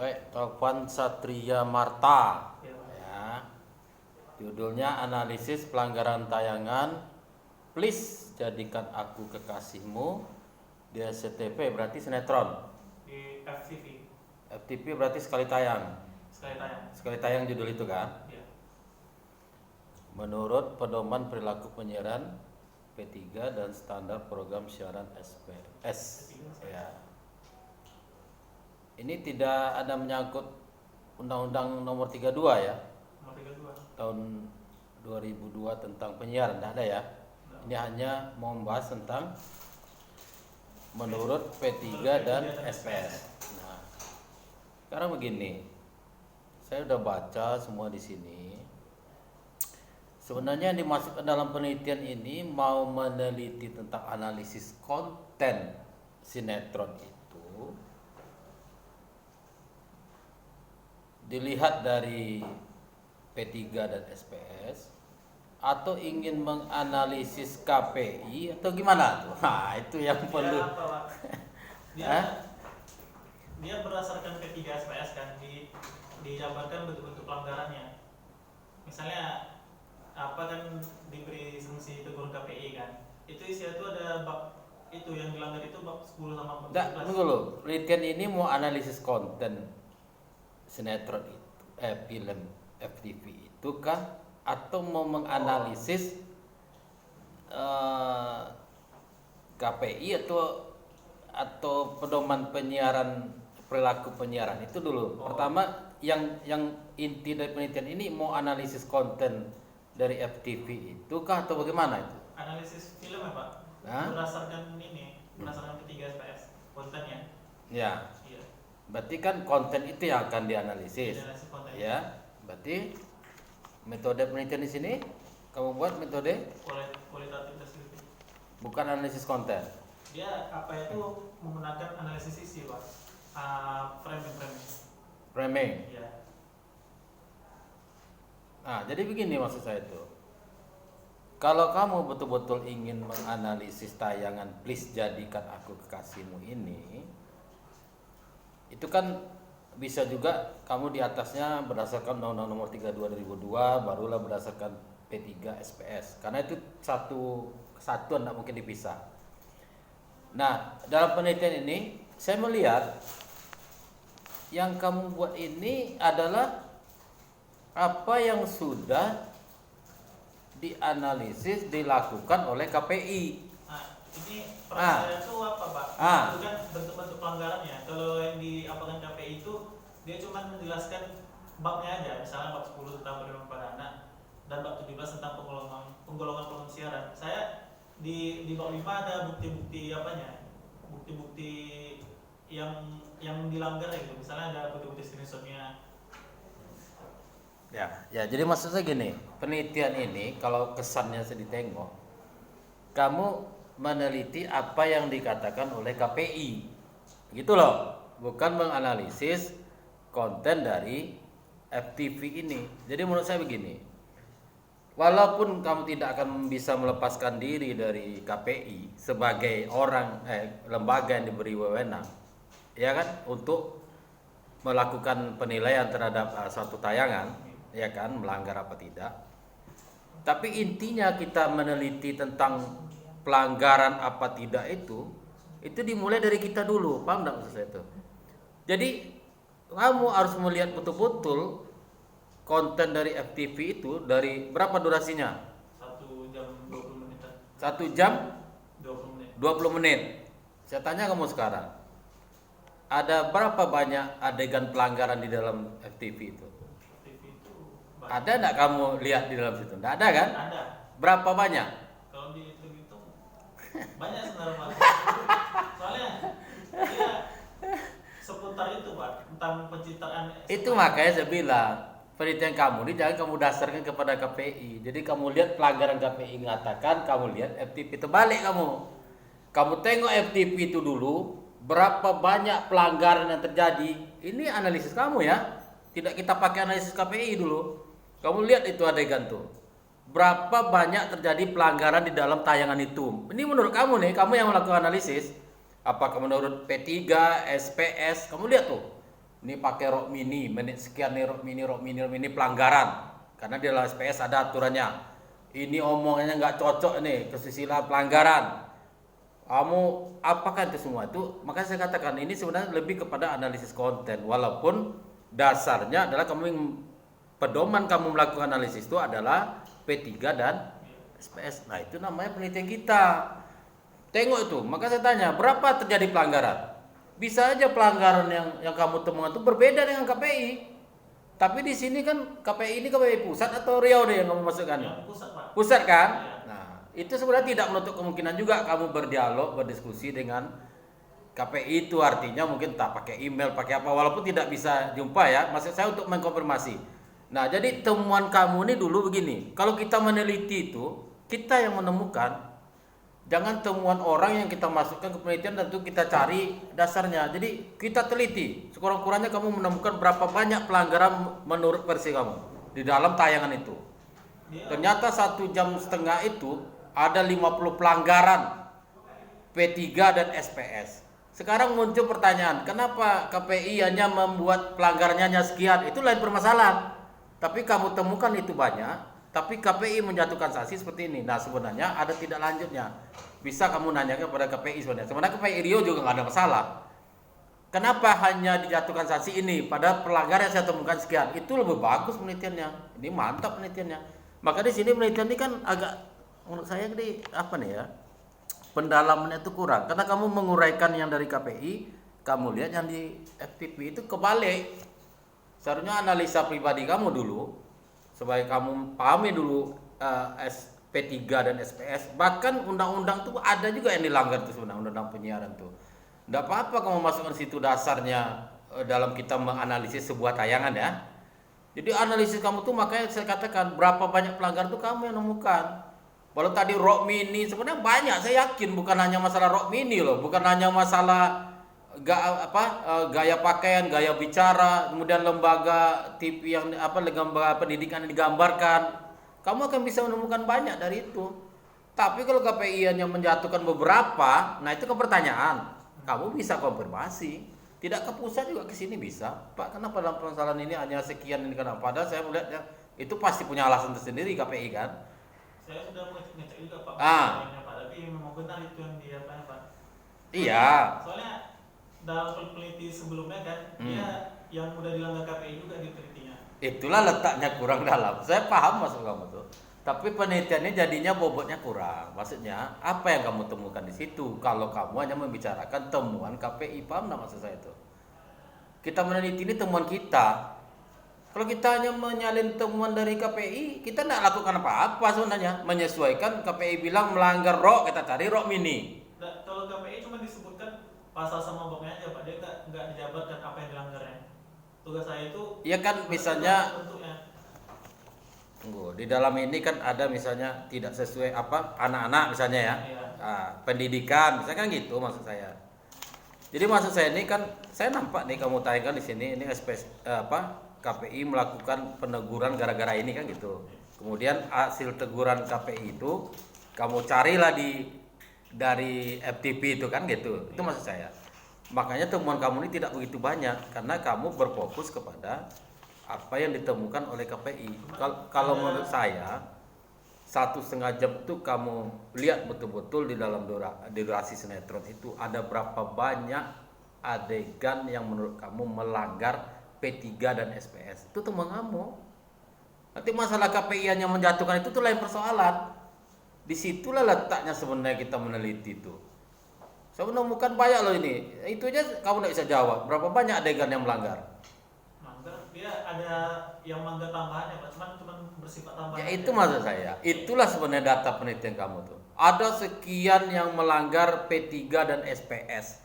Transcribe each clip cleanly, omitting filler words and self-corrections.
Baik, Taufan Satria Marta. Ya, Pak. Ya. Judulnya analisis pelanggaran tayangan. Please jadikan aku kekasihmu. Di SCTV berarti sinetron. Di FTV FTP berarti sekali tayang. sekali tayang. Sekali tayang judul itu kan. Ya. Menurut pedoman perilaku penyiaran P3 dan standar program siaran SPS. Ya. Ini tidak ada menyangkut Undang-Undang Nomor 32 ya, Nomor 32. tahun 2002 tentang penyiaran, tidak ada ya. Ini hanya mau membahas tentang menurut P3 dan SPS. Nah, sekarang begini, saya udah baca semua di sini. Sebenarnya yang dimasukkan dalam penelitian ini mau meneliti tentang analisis konten sinetron itu dilihat dari P3 dan SPS atau ingin menganalisis KPI atau gimana tuh? Nah, itu yang perlu. Dia apa, Pak? Dia, Hah? dia berdasarkan P3 SPS kan dijabarkan bentuk-bentuk pelanggarannya. Misalnya apa kan diberi sanksi tegur KPI kan. Itu isinya itu ada bab itu yang dilanggar itu bab 10 sama bab Enggak, 17. tunggu dulu. Penelitian ini mau analisis konten sinetron itu, film FTV itu kah? Atau mau menganalisis KPI atau pedoman penyiaran, perilaku penyiaran itu dulu. Pertama, yang inti dari penelitian ini mau analisis konten dari FTV itu kah atau bagaimana itu? Analisis film ya, Pak? Hah? Berdasarkan P3 SPS kontennya. Ya, Iya. berarti kan konten itu yang akan dianalisis. Analisis konten. Ya, berarti metode penelitian di sini kamu buat metode Kualitatif deskriptif. bukan analisis konten. Dia apa itu menggunakan analisis isi, Pak. Framing. Framing. Iya. Nah, jadi begini maksud saya itu. Kalau kamu betul-betul ingin menganalisis tayangan Please Jadikan Aku Kekasihmu ini, itu kan bisa juga kamu di atasnya berdasarkan Undang-Undang Nomor 32 2002, barulah berdasarkan P3 SPS. Karena itu satu kesatuan, tidak mungkin dipisah. Nah, dalam penelitian ini saya melihat yang kamu buat ini adalah apa yang sudah dianalisis dilakukan oleh KPI. Nah, ini permasalahan itu apa, Pak? Itu kan bentuk-bentuk pelanggarannya. Kalau yang diapakan KPI itu dia cuma menjelaskan babnya aja, misalnya bab 10 tentang perlindungan pada anak dan bab 17 tentang penggolongan program siaran. Saya di bab 5 ada bukti-bukti apanya? Bukti-bukti yang dilanggar itu. Misalnya ada bukti-bukti screenshotnya. Ya, jadi maksud saya gini, penelitian ini kalau kesannya saya ditengok, kamu meneliti apa yang dikatakan oleh KPI, gitu loh, bukan menganalisis konten dari FTV ini. Jadi menurut saya begini, walaupun kamu tidak akan bisa melepaskan diri dari KPI sebagai lembaga yang diberi wewenang, ya kan, untuk melakukan penilaian terhadap suatu tayangan, ya kan, melanggar apa tidak. Tapi intinya kita meneliti tentang pelanggaran apa tidak itu dimulai dari kita dulu, paham enggak maksud saya itu? Jadi kamu harus melihat betul-betul konten dari FTV itu dari berapa durasinya? 1 jam 20 menit. 1 jam 20 menit. 20 menit. Saya tanya kamu sekarang, ada berapa banyak adegan pelanggaran di dalam FTV itu? TV itu banyak. Ada enggak kamu lihat di dalam situ? Enggak ada kan? Ada. Berapa banyak? Kalau dihitung banyak sebenarnya, Pak. Soalnya dia seputar itu, Pak, tentang pencitraan. Itu makanya saya bilang, penelitian kamu ini jangan kamu dasarkan kepada KPI. Jadi kamu lihat pelanggaran KPI mengatakan, kamu lihat FTV itu balik kamu. Kamu tengok FTV itu dulu, berapa banyak pelanggaran yang terjadi. Ini analisis kamu ya. Tidak kita pakai analisis KPI dulu. Kamu lihat itu adegan tuh. Berapa banyak terjadi pelanggaran di dalam tayangan itu. Ini menurut kamu nih, kamu yang melakukan analisis. Apakah menurut P3, SPS, kamu lihat tuh. Ini pakai rok mini, menit sekian nih rok mini pelanggaran. Karena di dalam SPS ada aturannya. Ini omongannya nggak cocok nih, kesusilaan pelanggaran. Kamu apakah itu semua itu? Makanya saya katakan ini sebenarnya lebih kepada analisis konten. Walaupun dasarnya adalah pedoman kamu melakukan analisis itu adalah P3 dan SPS. Nah itu namanya penelitian kita. Tengok itu, maka saya tanya berapa terjadi pelanggaran? Bisa aja pelanggaran yang kamu temukan itu berbeda dengan KPI. Tapi di sini kan KPI ini KPI pusat atau Riau deh yang kamu masukkan? Yang pusat, Pak. Pusat kan? Iya. Nah, itu sebenarnya tidak menutup kemungkinan juga kamu berdialog, berdiskusi dengan KPI itu artinya mungkin tak pakai email, pakai apa walaupun tidak bisa jumpa ya. Maksud saya untuk mengkonfirmasi. Nah, jadi temuan kamu ini dulu begini. Kalau kita meneliti itu, kita yang menemukan. Jangan temuan orang yang kita masukkan ke penelitian dan itu kita cari dasarnya. Jadi kita teliti. Sekurang-kurangnya kamu menemukan berapa banyak pelanggaran menurut versi kamu di dalam tayangan itu. Ternyata 1,5 jam itu ada 50 pelanggaran P3 dan SPS. Sekarang muncul pertanyaan, kenapa KPI hanya membuat pelanggarannya hanya sekian? Itu lain permasalahan. Tapi kamu temukan itu banyak. Tapi KPI menjatuhkan sanksi seperti ini. Nah sebenarnya ada tidak lanjutnya. Bisa kamu nanya kepada KPI sebenarnya. Sebenarnya KPI Riau juga nggak ada masalah. Kenapa hanya dijatuhkan sanksi ini? Pada pelanggaran yang saya temukan sekian. Itu lebih bagus penelitiannya. Ini mantap penelitiannya. Maka di sini penelitian ini kan agak menurut saya ini apa nih ya? Pendalamannya itu kurang. Karena kamu menguraikan yang dari KPI, kamu lihat yang di FTP itu kebalik. Seharusnya analisa pribadi kamu dulu. Supaya kamu pahami dulu P3 dan SPS. Bahkan undang-undang tuh ada juga yang dilanggar tuh sebenarnya, undang-undang penyiaran tuh. Enggak apa-apa kamu masukkan situ dasarnya dalam kita menganalisis sebuah tayangan ya. Jadi analisis kamu tuh makanya saya katakan berapa banyak pelanggaran tuh kamu yang nemukan. Kalau tadi rok mini sebenarnya banyak, saya yakin bukan hanya masalah rok mini loh, bukan hanya masalah gaya pakaian, gaya bicara, kemudian lembaga TV yang lembaga pendidikan yang digambarkan, kamu akan bisa menemukan banyak dari itu. Tapi kalau KPI hanya menjatuhkan beberapa, nah itu kan pertanyaan. Kamu bisa konfirmasi, tidak ke pusat juga ke sini bisa. Pak, kenapa dalam permasalahan ini hanya sekian ini kenapa? Padahal saya melihat ya, itu pasti punya alasan tersendiri KPI kan. Saya sudah ngecek juga Pak, Pak, tapi memang benar itu yang dia Pak. Iya. Soalnya dalam peneliti sebelumnya kan dia yang udah dilanggar KPI juga di penelitinya. Itulah letaknya kurang dalam. Saya paham maksud kamu tuh. Tapi penelitiannya jadinya bobotnya kurang. Maksudnya apa yang kamu temukan di situ? Kalau kamu hanya membicarakan temuan KPI, paham nggak maksud saya itu? Kita meneliti ini temuan kita. Kalau kita hanya menyalin temuan dari KPI, kita tidak lakukan apa-apa sebenarnya. Menyesuaikan KPI bilang melanggar ROK, kita cari ROK mini. Nah, kalau KPI cuma disebutkan pasal sama babnya aja Pak, dia nggak dijabarkan apa yang dilanggarnya. Tugas saya itu ya kan misalnya di dalam ini kan ada misalnya tidak sesuai apa anak-anak misalnya ya, pendidikan misalkan gitu maksud saya. Jadi maksud saya ini kan saya nampak nih kamu tayangkan di sini ini KPI melakukan peneguran gara-gara ini kan gitu. Kemudian hasil teguran KPI itu kamu carilah dari FTP itu kan gitu. Itu maksud saya. Makanya temuan kamu ini tidak begitu banyak karena kamu berfokus kepada apa yang ditemukan oleh KPI. Kalau menurut saya 1,5 jam itu kamu lihat betul-betul di dalam durasi sinetron itu ada berapa banyak adegan yang menurut kamu melanggar P3 dan SPS. Itu temuan kamu. Nanti masalah KPI hanya menjatuhkan itu tuh lain persoalan. Disitulah letaknya sebenarnya kita meneliti itu. Saya menemukan banyak loh ini. Itu aja kamu tidak bisa jawab. Berapa banyak adegan yang melanggar? Dia ada yang melanggar tambahan ya Pak, cuman bersifat tambahan. Ya itu maksud saya. Itulah sebenarnya data penelitian kamu tuh. Ada sekian yang melanggar P3 dan SPS.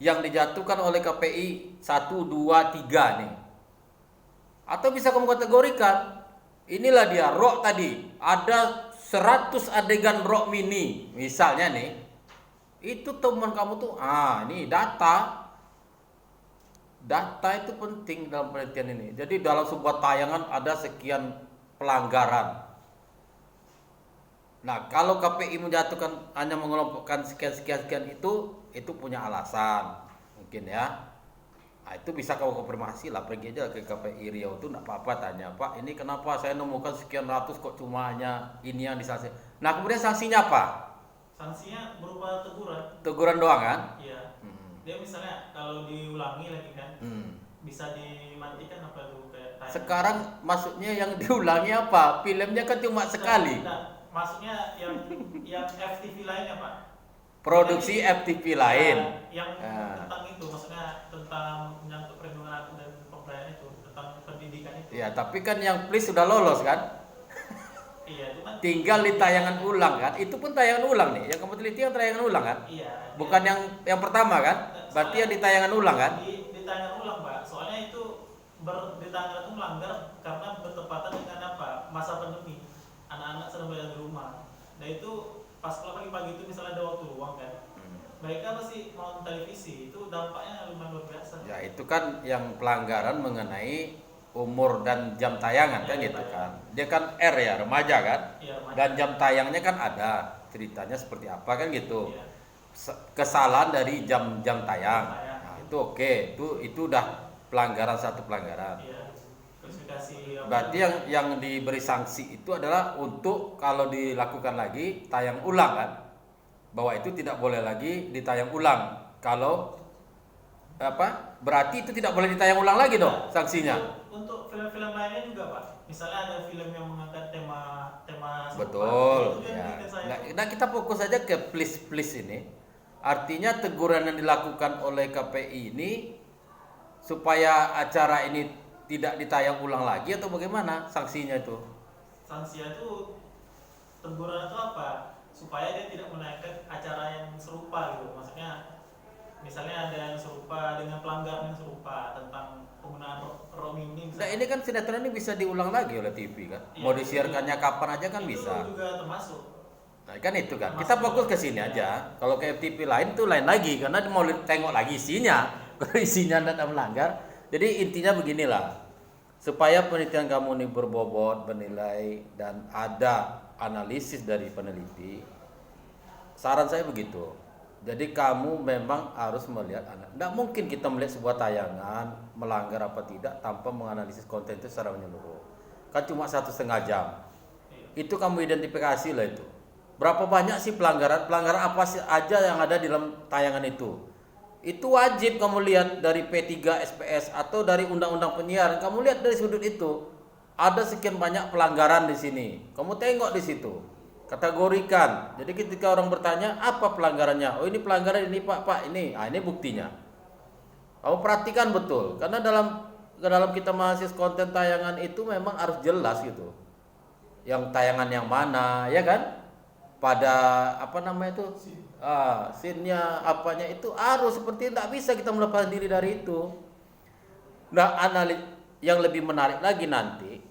Yang dijatuhkan oleh KPI 1, 2, 3 nih. Atau bisa kamu kategorikan. Inilah dia ROK tadi. Ada 100 adegan ROK mini. Misalnya nih. Itu temuan kamu tuh, ini data. Data itu penting dalam penelitian ini. Jadi dalam sebuah tayangan ada sekian pelanggaran. Nah, kalau KPI menjatuhkan hanya mengelompokkan sekian itu punya alasan mungkin ya. Nah, itu bisa kamu konfirmasi lah, pergi aja ke KPI Riau itu enggak apa-apa, tanya, Pak, ini kenapa saya nemukan sekian ratus kok cuma hanya ini yang disanksi. Nah, kemudian sanksinya apa? Sanksinya berupa teguran. Teguran doang kan? Iya. Dia misalnya kalau diulangi lagi kan, bisa dimatikan apa tuh kayak tayang. Sekarang maksudnya yang diulangi apa? Filmnya kan cuma sekali. Nah, maksudnya yang FTV lainnya, Pak. Produksi FTV lain. Yang tentang itu, maksudnya tentang menyangkut perlindungan anak dan pemberdayaan itu, tentang pendidikan itu. Ya, tapi kan yang please sudah lolos kan? Iya, itu kan. Tinggal di tayangan ulang kan? Itu pun tayangan ulang nih. Yang kamu teliti yang tayangan ulang kan? Iya. Bukan yang pertama kan? Berarti yang di tayangan ulang kan? Di tayangan ulang, Pak. Soalnya itu di tayangan itu melanggar karena bertepatan dengan apa? Masa pandemi. Anak-anak sedang belajar di rumah. Nah itu pas kalau pagi-pagi itu misalnya ada waktu luang kan, mereka masih nonton televisi, itu dampaknya lumayan luar biasa. Ya itu kan yang pelanggaran mengenai umur dan jam tayangan kan gitu kan. Dia kan R ya, remaja kan. Ya, remaja. Dan jam tayangnya kan ada ceritanya seperti apa kan gitu. Ya. Kesalahan dari jam tayang. Nah, itu oke, itu udah pelanggaran, satu pelanggaran. Ya. Klasifikasi. Berarti yang diberi sanksi itu adalah untuk kalau dilakukan lagi tayang ulang kan, bahwa itu tidak boleh lagi ditayang ulang. Kalau apa? Berarti itu tidak boleh ditayang ulang lagi dong sanksinya. Untuk film-film lainnya juga, Pak. Misalnya ada film yang mengangkat tema serupa. Betul. Itu Ya. saya. Nah, kita fokus saja ke please ini. Artinya teguran yang dilakukan oleh KPI ini supaya acara ini tidak ditayang ulang lagi atau bagaimana sanksinya itu? Sanksinya itu teguran itu apa? Supaya dia tidak menaikkan acara yang serupa gitu. Maksudnya misalnya ada yang serupa dengan pelanggaran yang serupa tentang penggunaan roaming ini. Nah, ini kan sinetron ini bisa diulang lagi oleh TV kan? Iya, Mau disiarkannya kapan aja kan itu bisa. juga termasuk. Nah, kan itu kan. Kita fokus ke sini aja. Kalau ke FTV lain tuh lain lagi karena mau tengok lagi isinya. Kalau isinya tidak melanggar. Jadi intinya beginilah. Supaya penelitian kamu ini berbobot, bernilai dan ada analisis dari peneliti. Saran saya begitu. Jadi kamu memang harus melihat anak. Tidak mungkin kita melihat sebuah tayangan melanggar apa tidak tanpa menganalisis konten itu secara menyeluruh. Kan cuma 1,5 jam. Itu kamu identifikasi lah itu. Berapa banyak sih pelanggaran apa sih aja yang ada di dalam tayangan itu? Itu wajib kamu lihat dari P3 SPS atau dari undang-undang penyiaran. Kamu lihat dari sudut itu. Ada sekian banyak pelanggaran di sini. Kamu tengok di situ. Kategorikan. Jadi ketika orang bertanya apa pelanggarannya? Oh ini pelanggaran ini Pak ini. Ah ini buktinya. Kamu perhatikan betul. Karena dalam kita mahasiswa konten tayangan itu memang harus jelas gitu. Yang tayangan yang mana, ya kan? Pada apa namanya itu? Scene-nya apanya itu harus seperti tidak bisa kita melepaskan diri dari itu. Nah, yang lebih menarik lagi nanti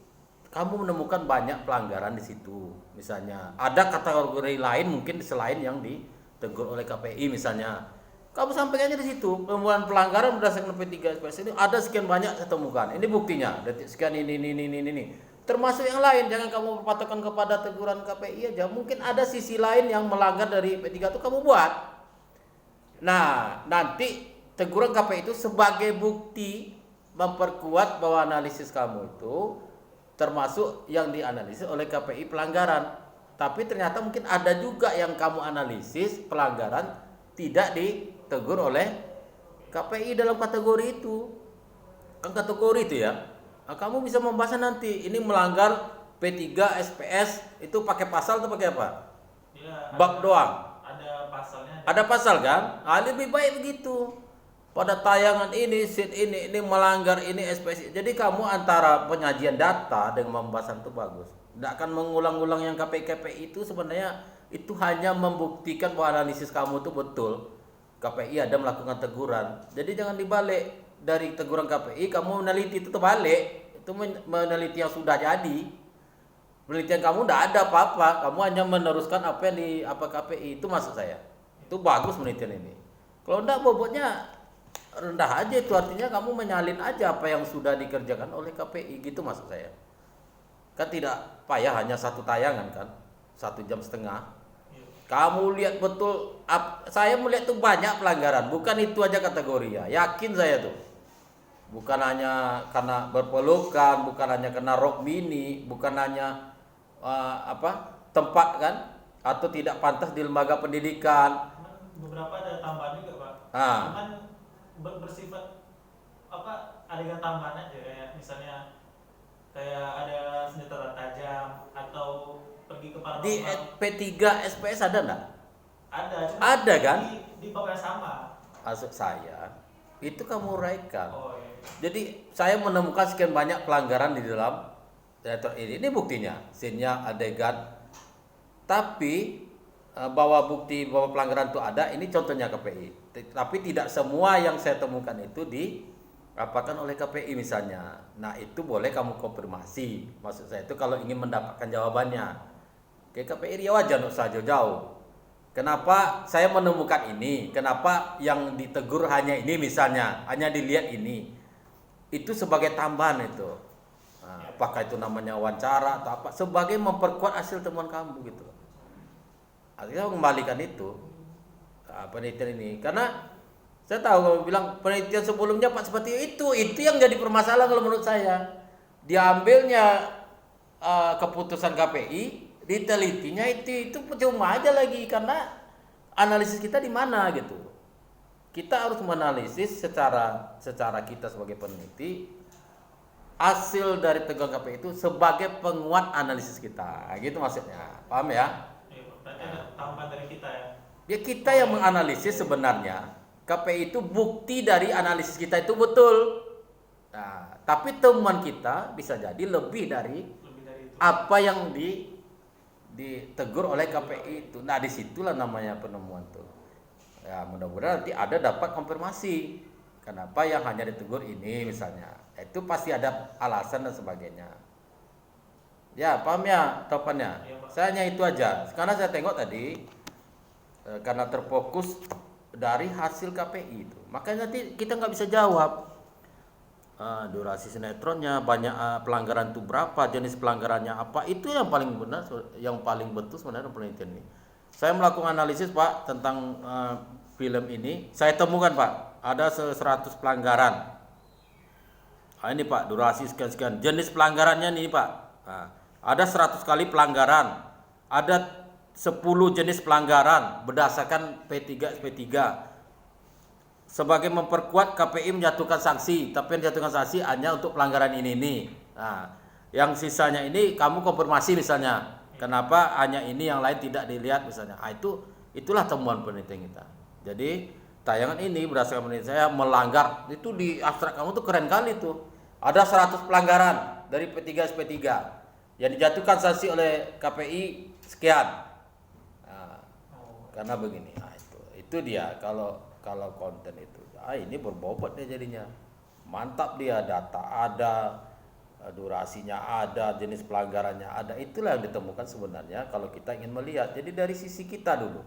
kamu menemukan banyak pelanggaran di situ. Misalnya ada kategori lain mungkin selain yang ditegur oleh KPI misalnya. Kamu sampaikan aja di situ penemuan pelanggaran berdasarkan P3 SPS ini ada sekian banyak saya temukan. Ini buktinya. Detik sekian ini. Termasuk yang lain, jangan kamu berpatokan kepada teguran KPI aja. Mungkin ada sisi lain yang melanggar dari P3 itu kamu buat. Nah, nanti teguran KPI itu sebagai bukti memperkuat bahwa analisis kamu itu termasuk yang dianalisis oleh KPI pelanggaran. Tapi ternyata mungkin ada juga yang kamu analisis pelanggaran tidak ditegur oleh KPI dalam kategori itu. Kan kategori itu ya. Nah, kamu bisa membahas nanti ini melanggar P3 SPS itu pakai pasal atau pakai apa? Ya, Bab doang. Ada pasalnya. Ada pasal kan? Nah, lebih baik begitu. Pada tayangan ini, scene ini melanggar ini SPS. Jadi kamu antara penyajian data dengan pembahasan itu bagus. Tidak akan mengulang-ulang yang KPI itu sebenarnya itu hanya membuktikan bahwa analisis kamu itu betul. KPI ada melakukan teguran. Jadi jangan dibalik. Dari teguran KPI kamu meneliti itu terbalik. Itu meneliti yang sudah jadi. Penelitian kamu tidak ada apa-apa, kamu hanya meneruskan apa yang di KPI. Itu maksud saya. Itu bagus penelitian ini. Kalau tidak bobotnya rendah aja, itu artinya kamu menyalin aja apa yang sudah dikerjakan oleh KPI. Gitu maksud saya. Kan tidak payah hanya satu tayangan kan, 1,5 jam. Kamu lihat betul, saya melihat tuh banyak pelanggaran, bukan itu aja kategori ya. Yakin saya tuh. bukan hanya karena berpelukan, bukan hanya karena rok mini, bukan hanya tempat kan, atau tidak pantas di lembaga pendidikan. Cuman beberapa ada tambahan juga Pak. Ah. Cuman bersifat adegan tambahan aja, kayak misalnya kayak ada senjata tajam atau pergi ke Di paranormal. P3 SPS ada enggak? Ada, cuma Ada kan? di bab yang sama. Maksud saya itu kamu uraikan. Oh iya. Jadi saya menemukan sekian banyak pelanggaran di dalam teater ini. Ini buktinya, scene-nya, adegan. Tapi bahwa bukti bahwa pelanggaran itu ada, ini contohnya KPI. Tapi tidak semua yang saya temukan itu diapakan oleh KPI misalnya. Nah itu boleh kamu konfirmasi. Maksud saya itu kalau ingin mendapatkan jawabannya. Ke KPI Riau aja, nggak usah jauh-jauh. Kenapa saya menemukan ini? Kenapa yang ditegur hanya ini misalnya, hanya dilihat ini? Itu sebagai tambahan itu. Nah, apakah itu namanya wawancara atau apa? Sebagai memperkuat hasil temuan kamu gitu. Akhirnya mengembalikan itu penelitian ini. Karena saya tahu kamu bilang penelitian sebelumnya Pak seperti itu yang jadi permasalahan kalau menurut saya. Diambilnya keputusan KPI, ditelitinya itu percuma aja lagi karena analisis kita di mana gitu. Kita harus menganalisis secara kita sebagai peneliti hasil dari teguran KPI itu sebagai penguat analisis kita. Gitu maksudnya. Paham ya? Iya, berarti ada tambahan dari kita ya. Ya kita yang menganalisis sebenarnya KPI itu bukti dari analisis kita itu betul. Nah, tapi temuan kita bisa jadi lebih dari itu. apa yang ditegur oleh KPI itu. Nah, disitulah namanya penemuan tuh. Ya, mudah-mudahan nanti ada dapat konfirmasi. Kenapa yang hanya ditegur ini misalnya. Itu pasti ada alasan dan sebagainya. Ya, paham ya topannya? Ya, Pak. Saya hanya itu aja. Karena saya tengok tadi karena terfokus dari hasil KPI itu. Makanya nanti kita nggak bisa jawab. Durasi sinetronnya banyak, pelanggaran itu berapa, jenis pelanggarannya apa, itu yang paling benar, yang paling betul sebenarnya penelitian ini. Saya melakukan analisis Pak tentang film ini, saya temukan Pak ada 100 pelanggaran. Ini Pak durasi sekian-sekian, jenis pelanggarannya nih Pak. Ada 100 kali pelanggaran, ada 10 jenis pelanggaran berdasarkan P3 SP3. Sebagai memperkuat KPI menjatuhkan sanksi, tapi yang menjatuhkan sanksi hanya untuk pelanggaran ini. Nah, yang sisanya ini kamu konfirmasi misalnya, kenapa hanya ini yang lain tidak dilihat misalnya. Itulah temuan penelitian kita. Jadi tayangan ini berdasarkan penelitian saya melanggar itu di abstrak kamu tuh keren kali tuh. Ada 100 pelanggaran dari P3 SP3 yang dijatuhkan sanksi oleh KPI sekian. Nah, karena begini, itu dia kalau konten itu ini berbobot dia jadinya, mantap dia, data ada, durasinya ada, jenis pelanggarannya ada. Itulah yang ditemukan sebenarnya kalau kita ingin melihat. Jadi dari sisi kita dulu,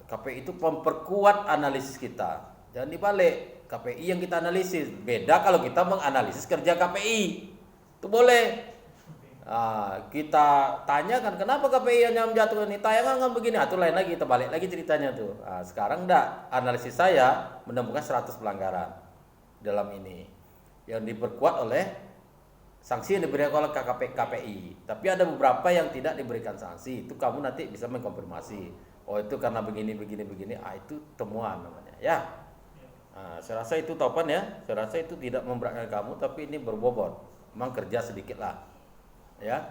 KPI itu memperkuat analisis kita, jangan dibalik. KPI yang kita analisis beda kalau kita menganalisis kerja KPI, itu boleh. Kita tanyakan kenapa KPI hanya menjatuhkan ini, tayangan kan begini, itu lain lagi, kita balik lagi ceritanya tuh. Sekarang enggak, analisis saya menemukan 100 pelanggaran dalam ini yang diperkuat oleh sanksi yang diberikan oleh KPI. Tapi ada beberapa yang tidak diberikan sanksi, itu kamu nanti bisa mengkonfirmasi. Oh itu karena begini. Itu temuan namanya ya. Saya rasa itu topan ya, saya rasa itu tidak memberatkan kamu, tapi ini berbobot, memang kerja sedikit lah. Ya,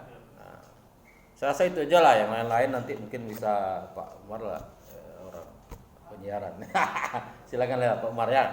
saya rasa itu aja lah, yang lain-lain nanti mungkin bisa Pak Umar lah, orang penyiaran. Silakan lah Pak Umar ya.